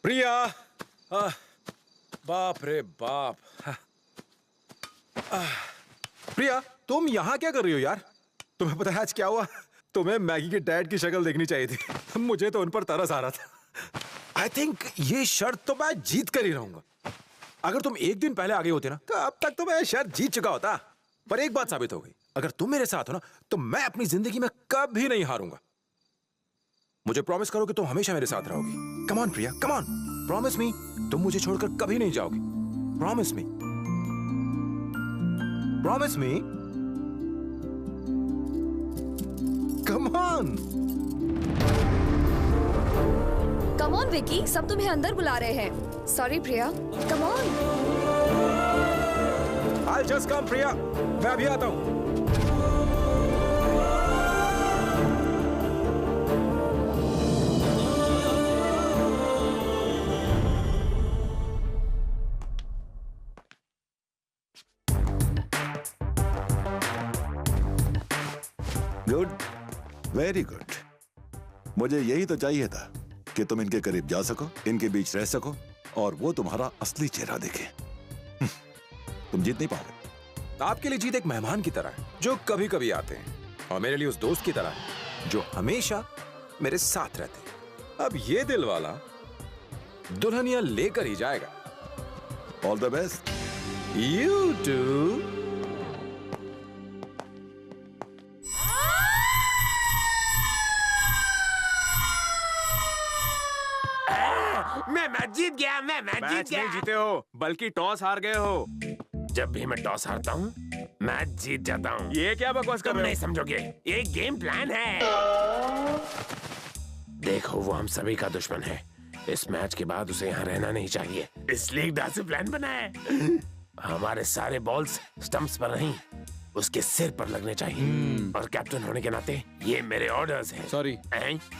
प्रिया, बाप रे बाप। प्रिया, तुम यहाँ क्या कर रही हो यार? तुम्हें पता है आज क्या हुआ? तुम्हें मैगी के डैड की शक्ल देखनी चाहिए थी। मुझे तो उन पर तरस आ रहा था। आई थिंक ये शर्त तो मैं जीत कर ही रहूंगा। अगर तुम एक दिन पहले आगे होते ना तो अब तक तो मैं शर्त जीत चुका होता। पर एक बात साबित हो गई, अगर तुम मेरे साथ हो ना तो मैं अपनी जिंदगी में कभी नहीं हारूंगा। मुझे प्रॉमिस करो कि तुम हमेशा मेरे साथ रहोगी। Come on Priya, come on, promise me. तुम मुझे छोड़कर कभी नहीं जाओगी। Promise me, promise me, come on. Come on Vicky, सब तुम्हें अंदर बुला रहे हैं। Sorry Priya, come on. I'll just come प्रिया, मैं अभी आता हूं। Good, very good. मुझे यही तो चाहिए था कि तुम इनके करीब जा सको, इनके बीच रह सको और वो तुम्हारा असली चेहरा देखे। तुम जीत नहीं पाओगे। आपके लिए जीत एक मेहमान की तरह है जो कभी कभी आते हैं, और मेरे लिए उस दोस्त की तरह है जो हमेशा मेरे साथ रहते हैं। अब ये दिल वाला दुल्हनिया लेकर ही जाएगा। All the best. You too. मैं मैच जीत गया, मैं मैच जीत गया। नहीं जीते हो, बल्कि टॉस हार गए हो। जब भी मैं टॉस हारता हूँ मैच जीत जाता हूँ। ये क्या बकवास कर तुम रहे नहीं हो? समझोगे, ये गेम प्लान है। देखो, वो हम सभी का दुश्मन है। इस मैच के बाद उसे यहाँ रहना नहीं चाहिए, इसलिए एक दासी प्लान बना है। हमारे सारे बॉल्स स्टंप्स पर नहीं, उसके सिर पर लगने चाहिए। और कैप्टन होने के नाते ये मेरे ऑर्डर्स हैं। सॉरी,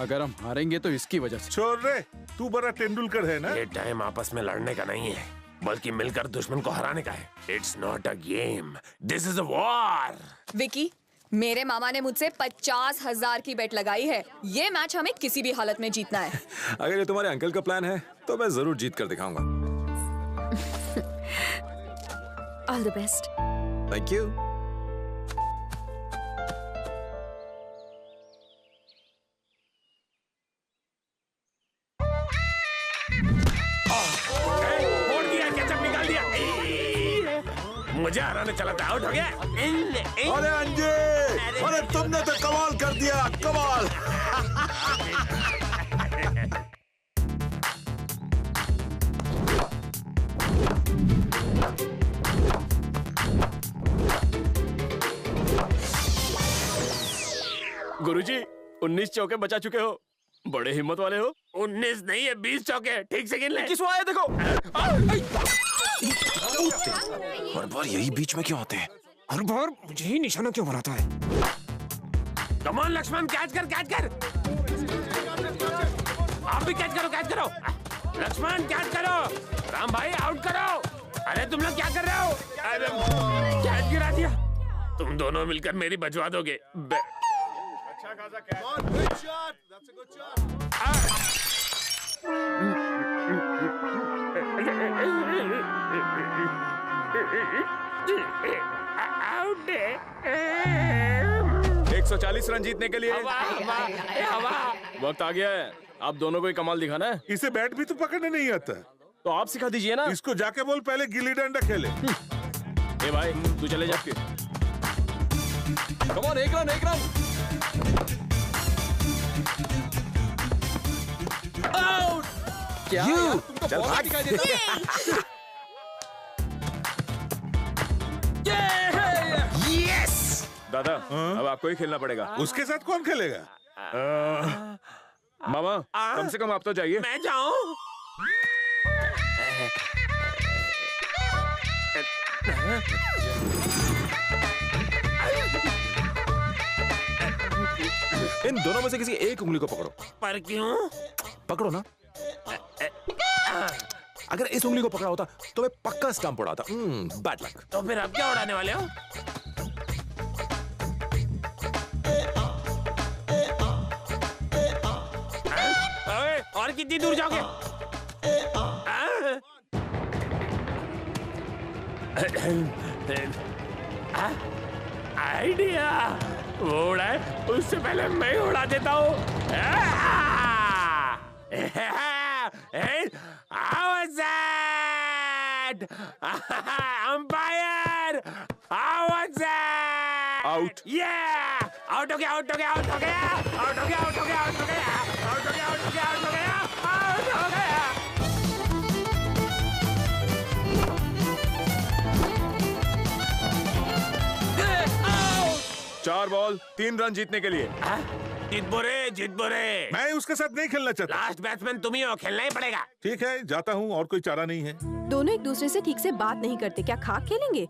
अगर हम हारेंगे तो इसकी वजह से। छोड़ रे, तू बड़ा तेंदुलकर है ना। ये टाइम आपस में लड़ने का नहीं है, बल्कि मिलकर दुश्मन को हराने का है। It's not a game, this is a war. Vicky, मेरे मामा ने मुझसे 50,000 की बेट लगाई है। ये मैच हमें किसी भी हालत में जीतना है। अगर ये तुम्हारे अंकल का प्लान है तो मैं जरूर जीत कर दिखाऊंगा। All the best. Thank you. मुझे हराने चला था, आउट हो गया। अरे अंजे, अरे तुमने तो कमाल कर दिया, कमाल। गुरुजी, 19 चौके बचा चुके हो, बड़े हिम्मत वाले हो। 19 नहीं है, 20 चौके। ठीक से गिन ले। किसको आया देखो। हर बार यही बीच में क्यों आते हैं? हर बार मुझे ही निशाना क्यों बनाता है? कम ऑन लक्ष्मण, कैच कर, कैच कर। आप भी कैच करो, कैच करो। लक्ष्मण कैच करो। राम भाई आउट करो। अरे तुम लोग क्या कर रहे हो? अरे कैच गिरा दिया। तुम दोनों मिलकर मेरी बचवा दोगे। अच्छा खासा catch. Good shot, that's a good shot. Out है। 140 रन जीतने के लिए हवा, हवा, हवा। वक्त आ गया है। आप दोनों को ही कमाल दिखाना है। इसे बैट भी तो पकड़ने नहीं आता। तो आप सिखा दीजिए ना। इसको जाके बोल पहले गिल्ली डंडा खेले। ए भाई, तू चले जा। कम ऑन, एक रन, एक रन। आउट। क्या यार, तुमको चल बॉल भाग। दिखाई देता है? यस। दादा, अब आपको ही खेलना पड़ेगा। उसके साथ कौन खेलेगा? मामा, कम से कम आप तो जाइए। मैं जाऊं? इन दोनों में से किसी एक उंगली को पकड़ो। पर क्यों? पकड़ो ना। अगर इस उंगली को पकड़ा होता तो मैं पक्का स्टंप उड़ाता। Bad luck. तो फिर अब क्या उड़ाने वाले हो? और कितनी दूर जाओगे? आइडिया वो उड़ाए उससे पहले मैं ही उड़ा देता हूँ। Umpire out. आउट हो गया, आउट हो गया, आउट हो गया, आउट हो गया, आउट हो गया, आउट हो गया, आउट हो गया, आउट हो गया, आउट हो गया, आउट हो गया। 4 बॉल 3 रन जीतने के लिए। जीत बोरे, जीत बोरे। मैं उसके साथ नहीं खेलना चाहता। लास्ट बैट्समैन तुम ही हो, खेलना ही पड़ेगा। ठीक है, जाता हूँ, और कोई चारा नहीं है। दोनों एक दूसरे से ठीक से बात नहीं करते, क्या खाक खेलेंगे?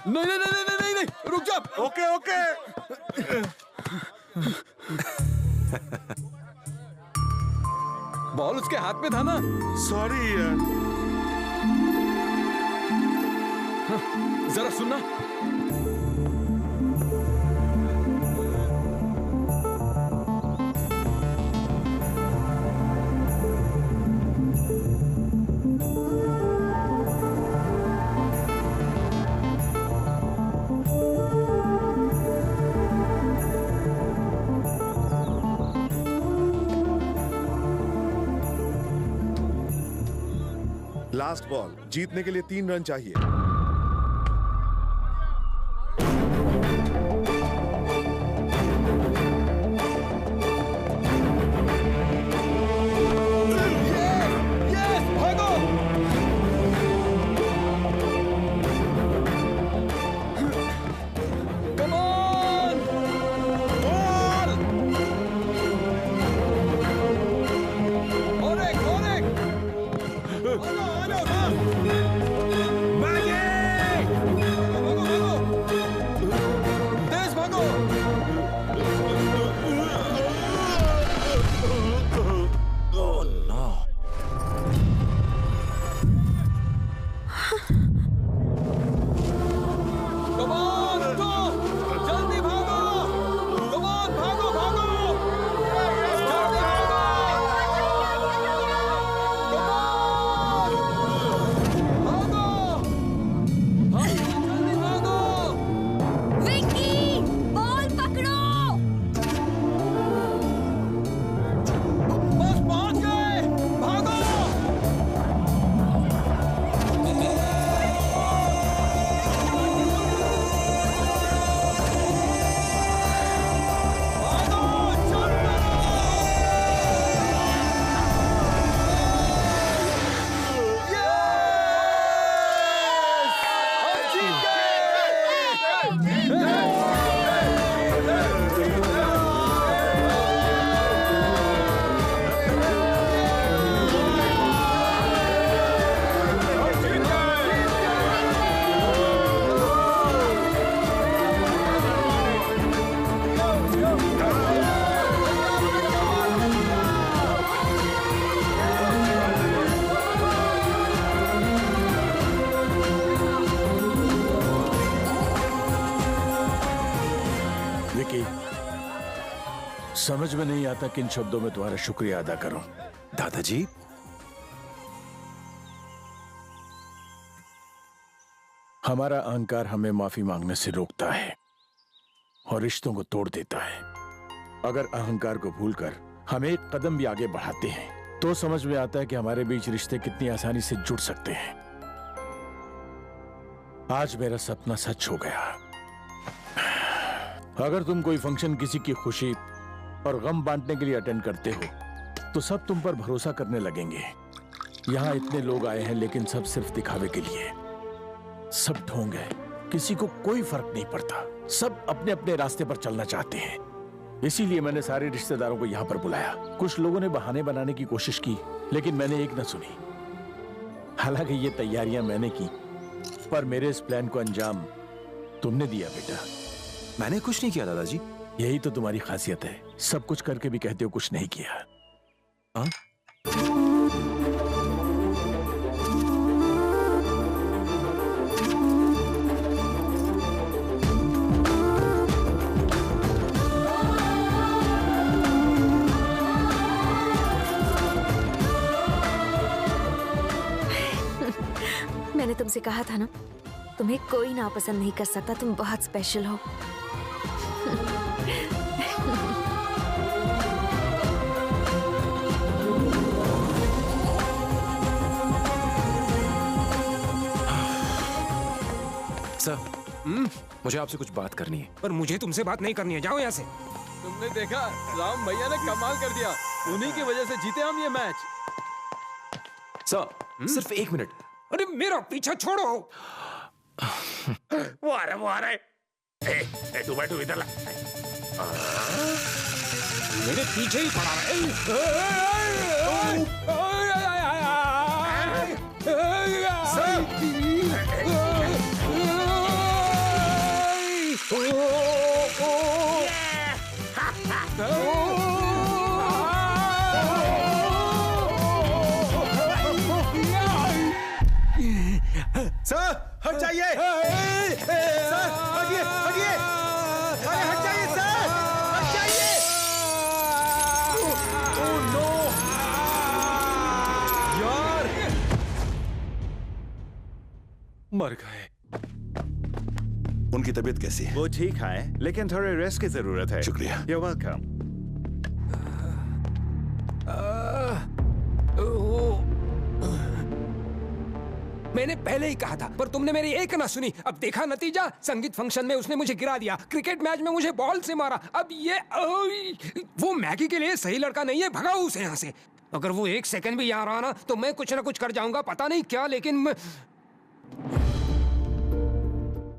नहीं नहीं नहीं नहीं नहीं नहीं, रुक जा। Okay okay. बॉल उसके हाथ में था ना। सॉरी यार। जरा सुनना। लास्ट बॉल जीतने के लिए 3 रन चाहिए। समझ में नहीं आता किन शब्दों में तुम्हारा शुक्रिया अदा करूं। दादाजी, हमारा अहंकार हमें माफी मांगने से रोकता है और रिश्तों को तोड़ देता है। अगर अहंकार को भूलकर हम एक कदम भी आगे बढ़ाते हैं तो समझ में आता है कि हमारे बीच रिश्ते कितनी आसानी से जुड़ सकते हैं। आज मेरा सपना सच हो गया। अगर तुम कोई फंक्शन, किसी की खुशी और गम बांटने के लिए अटेंड करते हो तो सब तुम पर भरोसा करने लगेंगे। यहां इतने लोग आए हैं लेकिन सब सिर्फ दिखावे के लिए। सब ढोंग है, किसी को कोई फर्क नहीं पड़ता। सब अपने अपने रास्ते पर चलना चाहते हैं। इसीलिए मैंने सारे रिश्तेदारों को यहां पर बुलाया। कुछ लोगों ने बहाने बनाने की कोशिश की लेकिन मैंने एक न सुनी। हालांकि ये तैयारियां मैंने की, पर मेरे इस प्लान को अंजाम तुमने दिया बेटा। मैंने कुछ नहीं किया दादाजी। यही तो तुम्हारी खासियत है, सब कुछ करके भी कहते हो कुछ नहीं किया। हाँ? मैंने तुमसे कहा था ना, तुम्हें कोई नापसंद नहीं कर सकता, तुम बहुत स्पेशल हो। सर, मुझे आपसे कुछ बात करनी है। पर मुझे तुमसे बात नहीं करनी है, जाओ यहाँ से। तुमने देखा राम भैया ने कमाल कर दिया, उन्हीं की वजह से जीते हम ये मैच। सर, सिर्फ 1 मिनट। अरे मेरा पीछा छोड़ो। वो आ रहा है। तू बैठो इधर ला। मेरे पीछे ही पड़ा सर, हट जाइए। सर, हटिए, हटिए। अरे हट जाइए सर, हट जाइए। ओह नो यार, मर गए। उनकी तबीयत कैसी है? वो ठीक है, लेकिन थोड़े रेस्ट की जरूरत है। शुक्रिया। You're welcome। मैंने पहले ही कहा था, पर तुमने मेरी एक ना सुनी। अब देखा नतीजा, संगीत फंक्शन में उसने मुझे गिरा दिया, क्रिकेट मैच में मुझे बॉल से मारा। अब ये वो मैगी के लिए सही लड़का नहीं है, भगाओ उसे यहाँ से। अगर वो 1 सेकंड भी यहाँ रहा ना, तो मैं कुछ ना कुछ कर जाऊंगा, पता नहीं क्या, लेकिन मैं